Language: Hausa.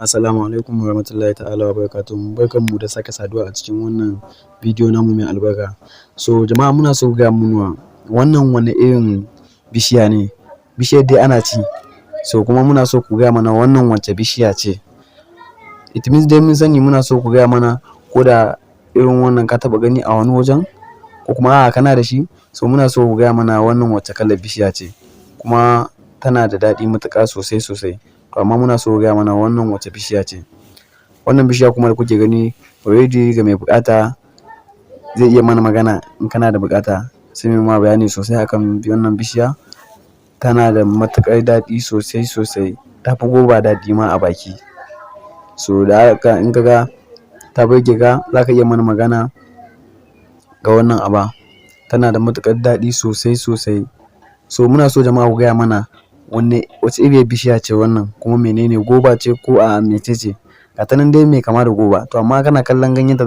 Assalamu alaikum warahmatullahi ta'ala wa barakatuhu. Barkanmu da sake saduwa a cikin wannan bidiyo namu mai albarka. So jama'a muna so ga munuwa wannan wani irin bishiya ne. Bishiyar dai ana ci. So kuma muna so ku gaya mana wannan wace bishiya ce. It means dai mun sani muna so ku gaya mana ko da irin wannan ka taɓa gani a wani wajen ko kuma a'a kana da shi. So muna so ku gaya mana wannan wace kalar bishiya ce. Kuma tana da daɗi matuƙa sosai sosai. To amma muna so ku gaya mana wannan wace bishiya ce. Wannan bishiya kuma da kuke gani already ga mai buƙata zai iya mana magana in kana da buƙata sai mu ma bayani sosai akan wannan bishiya. Tana da matuƙar daɗi sosai sosai. Ta fi goba daɗi ma a baki. So da haka in ka ga ta burge ka za ka iya mana magana ga wannan aba. Tana da matuƙar daɗi sosai sosai. So muna so jama'a ku gaya mana wace iriyar bishiya ce wannan kuma menene goba ce ko a'a mece ce. Ga ta nan dai mai kama da goba to amma kana kallon ganyenta